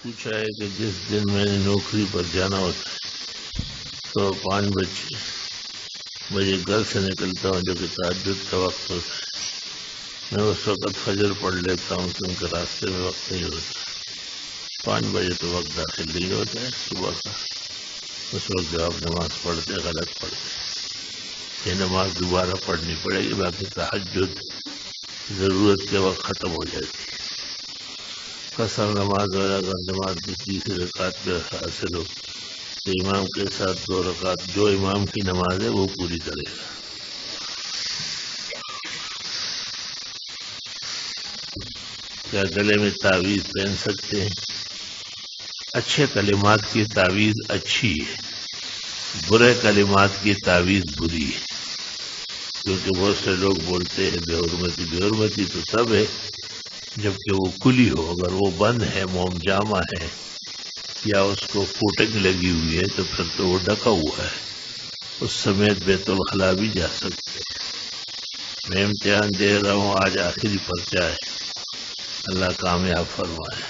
پوچھا ہے کہ جس دن میں نے نوکری پر جانا ہوتا ہے تو 5 بجے گھر سے نکلتا ہوں، جو کہ تہجد کا وقت ہوتا ہے۔ میں اس وقت فجر پڑھ لیتا ہوں کیونکہ راستے میں وقت نہیں ہوتا۔ 5 بجے تو وقت داخل نہیں ہوتا ہے صبح کا، اس وقت جو آپ نماز پڑھتے غلط پڑھتے، یہ نماز دوبارہ پڑھنی پڑے گی، باقی تہجد ضرورت کے وقت ختم ہو جاتی ہے۔ قصر نماز وغیرہ اگر نماز کی تیسری رکعت پہ حاصل ہو تو امام کے ساتھ 2 رکعت جو امام کی نماز ہے وہ پوری کرے گا۔ کیا گلے میں تعویذ پہن سکتے ہیں؟ اچھے کلمات کی تعویذ اچھی ہے، برے کلمات کی تعویذ بری ہے، کیونکہ بہت سے لوگ بولتے ہیں بے حرمتی۔ بے حرمتی تو تب ہے جبکہ وہ کھلی ہو، اگر وہ بند ہے، موم جامع ہے یا اس کو کوٹنگ لگی ہوئی ہے تو پھر تو وہ ڈھکا ہوا ہے، اس سمیت بیت الخلاء بھی جا سکتے ہیں۔ میں امتحان دے رہا ہوں، آج آخری پرچہ ہے، اللہ کامیاب فرمائے۔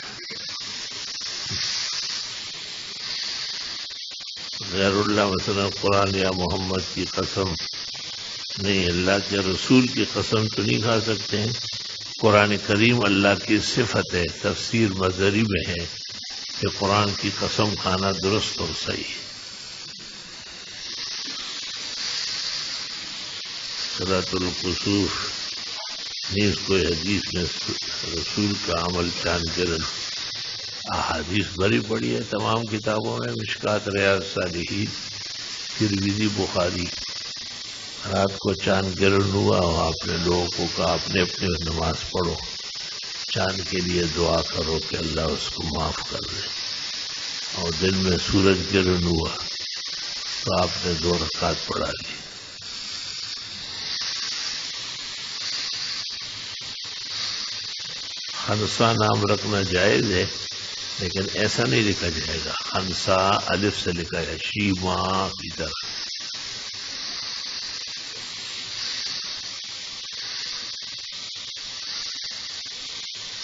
غیر اللہ مثلا قرآن یا محمد کی قسم نہیں، اللہ کے رسول کی قسم تو نہیں کھا سکتے ہیں۔ قرآن کریم اللہ کی صفت ہے، تفسیر مظہری میں ہے کہ قرآن کی قسم کھانا درست اور صحیح ہے۔ صلاۃ الکسوف نیز کوئی حدیث میں رسول کا عمل چاند گرن، احادیث بھری پڑی ہے تمام کتابوں میں، مشکات، ریاض صالحین، ترمذی، بخاری۔ رات کو چاند گرہن ہوا اور آپ نے لوگوں کو کہا اپنے اپنے نماز پڑھو، چاند کے لیے دعا کرو کہ اللہ اس کو معاف کر دے، اور دن میں سورج گرہن ہوا تو آپ نے 2 رکعت پڑھا لی۔ خنسا نام رکھنا جائز ہے لیکن ایسا نہیں لکھا جائے گا، خنسا الف سے لکھا ہے، شیما کی طرح۔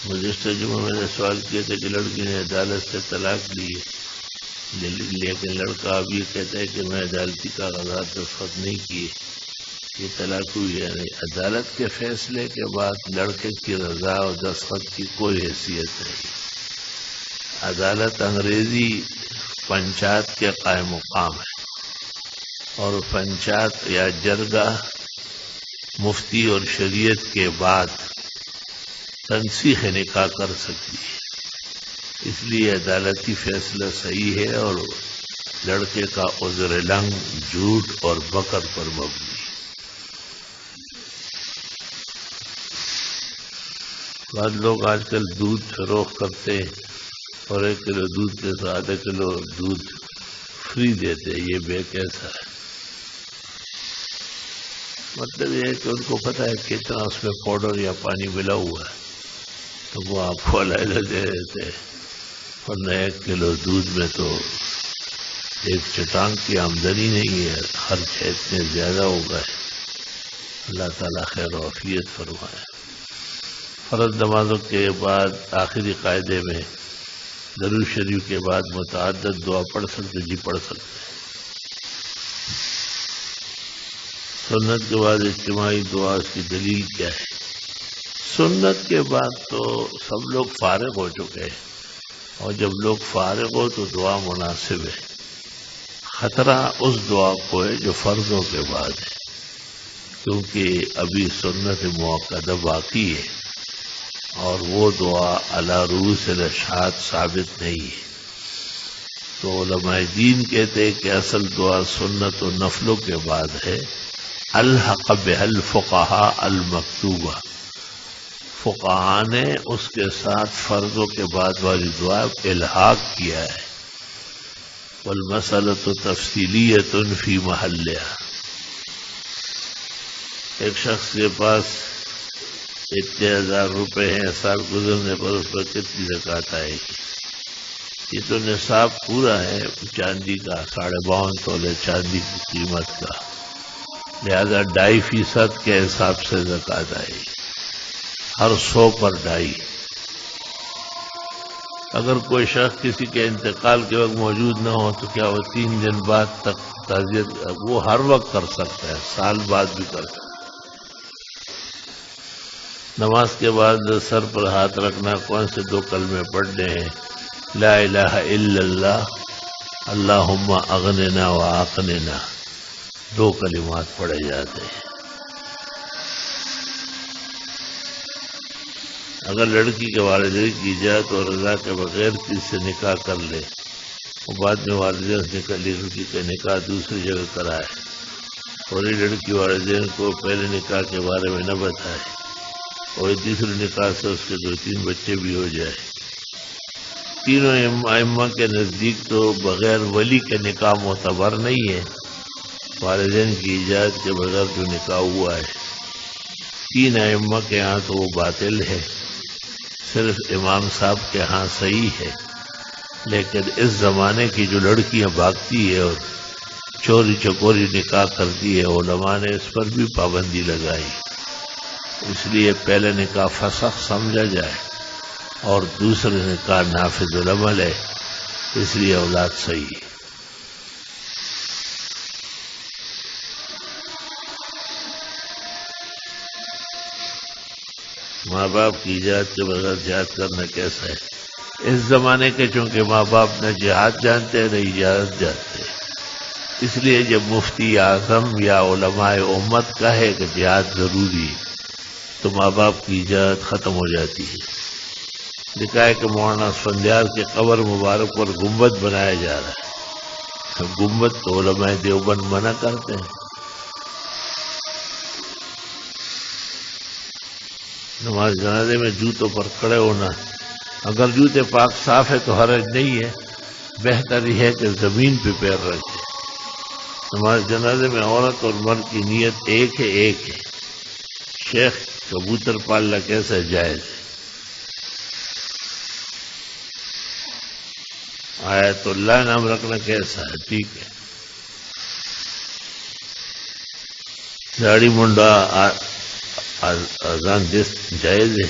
گزشتہ جمعہ میں نے سوال کیا تھا کہ لڑکی نے عدالت سے طلاق لی ہے، لیکن لڑکا اب یہ کہتا ہے کہ میں عدالتی کاغذات دستخط نہیں کیے، یہ طلاق ہوئی ہے نہیں۔ عدالت کے فیصلے کے بعد لڑکے کی رضا اور دستخط کی کوئی حیثیت نہیں۔ عدالت انگریزی پنچایت کے قائم مقام ہے، اور پنچایت یا جرگہ مفتی اور شریعت کے بعد تنسیخ نکاح کر سکتی ہے، اس لیے عدالتی فیصلہ صحیح ہے اور لڑکے کا عذر لنگ، جھوٹ اور بکر پر مبنی۔ بعض لوگ آج کل دودھ فروخت کرتے ہیں اور 1 کلو دودھ کے ساتھ آدھا کلو دودھ فری دیتے ہیں، یہ بے کیسا ہے؟ مطلب یہ ہے کہ ان کو پتہ ہے کتنا اس میں پاؤڈر یا پانی ملا ہوا ہے تو وہ آپ کو علیحدہ دے دیتے ہیں، ورنہ 1 کلو دودھ میں تو ایک چٹان کی آمدنی نہیں ہے، خرچ اتنے زیادہ ہو گئے۔ اللہ تعالیٰ خیر و عافیت فرمائے۔ فرض نمازوں کے بعد آخری قاعدے میں درود شریف کے بعد متعدد دعا پڑھ سکتے؟ جی پڑھ سکتے۔ سنت کے بعد اجتماعی دعا، اس کی دلیل کیا ہے؟ سنت کے بعد تو سب لوگ فارغ ہو چکے ہیں، اور جب لوگ فارغ ہو تو دعا مناسب ہے۔ خطرہ اس دعا کو ہے جو فرضوں کے بعد ہے، کیونکہ ابھی سنت مؤکدہ باقی ہے اور وہ دعا علی رؤوس الاشہاد ثابت نہیں ہے۔ تو علماء دین کہتے ہیں کہ اصل دعا سنت و نفلوں کے بعد ہے، الحق بها الفقہاء المکتوبہ، فقہاء نے اس کے ساتھ فرضوں کے بعد والی دعا الحاق کیا ہے۔ والمسألۃ تفصیلیۃ فی محلها، ایک شخص کے پاس اتنے 1000 روپے ہیں، سال گزرنے پر اس پر کتنی زکوٰۃ آئے گی؟ یہ تو نصاب پورا ہے چاندی کا، 52.5 تولے چاندی کی قیمت کا، لہذا 2.5% کے حساب سے زکوٰۃ آئے گی، ہر 100 پر 2.5۔ اگر کوئی شخص کسی کے انتقال کے وقت موجود نہ ہو تو کیا وہ 3 دن بعد تک تعزیت وہ ہر وقت کر سکتا ہے، سال بعد بھی کر سکتا ہے۔ نماز کے بعد سر پر ہاتھ رکھنا، کون سے 2 کلمے پڑھنے ہیں؟ لا الہ الا اللہ، اللہم اغننا واقننا، 2 کلمات پڑھے جاتے ہیں۔ اگر لڑکی کے والدین کی اجازت اور رضا کے بغیر کسی سے نکاح کر لے اور بعد میں والدین سے لڑکی کا نکاح دوسری جگہ کرائے اور یہ لڑکی والدین کو پہلے نکاح کے بارے میں نہ بتائے اور تیسرے نکاح سے اس کے 2-3 بچے بھی ہو جائے، تینوں ائمہ کے نزدیک تو بغیر ولی کے نکاح معتبر نہیں ہے، والدین کی اجازت کے بغیر جو نکاح ہوا ہے 3 ائمہ کے ہاں تو وہ باطل ہے، صرف امام صاحب کے ہاں صحیح ہے۔ لیکن اس زمانے کی جو لڑکیاں بھاگتی ہے اور چوری چکوری نکاح کرتی ہے، علماء نے اس پر بھی پابندی لگائی، اس لیے پہلے نکاح فسخ سمجھا جائے اور دوسرے نکاح نافذ العمل ہے، اس لیے اولاد صحیح ہے۔ ماں باپ کی اجازت کے بغیر جہاد کرنا کیسا ہے؟ اس زمانے کے چونکہ ماں باپ نہ جہاد جانتے نہ اجازت جانتے، اس لیے جب مفتی اعظم یا علماء امت کہے کہ جہاد ضروری ہے تو ماں باپ کی اجازت ختم ہو جاتی ہے۔ لکھا ہے کہ مولانا اسفندیار کے قبر مبارک پر گنبد بنایا جا رہا ہے، گنبد تو علماء دیوبند منع کرتے ہیں۔ نماز جنازے میں جوتوں پر کھڑے ہونا، اگر جوتے پاک صاف ہے تو حرج نہیں ہے، بہتر یہ ہے کہ زمین پہ پیر رکھے۔ نماز جنازے میں عورت اور مرد کی نیت ایک ہے۔ شیخ کبوتر پالنا کیسا جائز ہے؟ آیت اللہ نام رکھنا کیسا ہے؟ ٹھیک ہے۔ داڑھی منڈا اذان دے جائز ہے،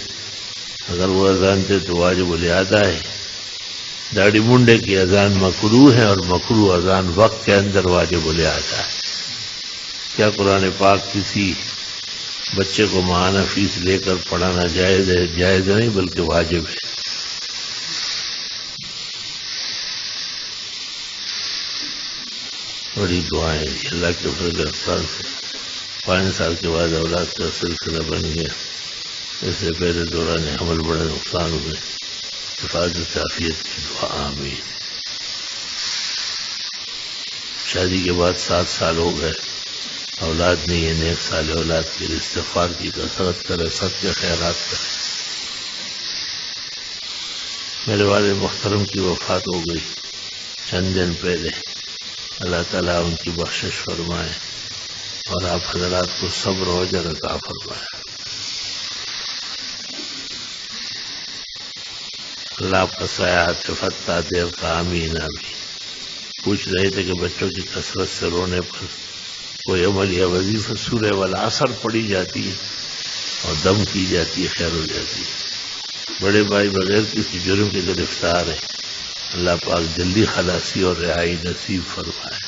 اگر وہ اذان دے تو واجب الادا ہے۔ داڑھی منڈے کی اذان مکروہ ہے اور مکروہ اذان وقت کے اندر واجب الادا ہے۔ کیا قرآن پاک کسی بچے کو ماہانہ فیس لے کر پڑھانا جائز ہے؟ جائز نہیں بلکہ واجب ہے۔ بڑی دعائیں اللہ کے فضل احسان سے 5 سال کے بعد اولاد کا سلسلہ بن گیا، اس سے پہلے دوران حمل بڑے نقصان ہوئے، حفاظت عافیت کی دعا آمین۔ شادی کے بعد 7 سال ہو گئے، اولاد نہیں ہے، نیک سال اولاد کے لیے استغفار کی کثرت کرے، صدقے خیرات کرے۔ میرے والد محترم کی وفات ہو گئی چند دن پہلے، اللہ تعالیٰ ان کی بخشش فرمائے اور آپ حضرات کو صبر و اجر عطا فرمائے۔ اللہ آپ کا سایہ فتح دیر کا آمین آمین۔ پوچھ رہے تھے کہ بچوں کی کثرت سے رونے پر کوئی عمل یا وظیفہ سورہ والعصر پڑھی جاتی ہے اور دم کی جاتی ہے، خیر ہو جاتی ہے۔ بڑے بھائی بغیر کسی جرم کے گرفتار ہیں، اللہ پاک جلدی خلاصی اور رہائی نصیب فرمائے۔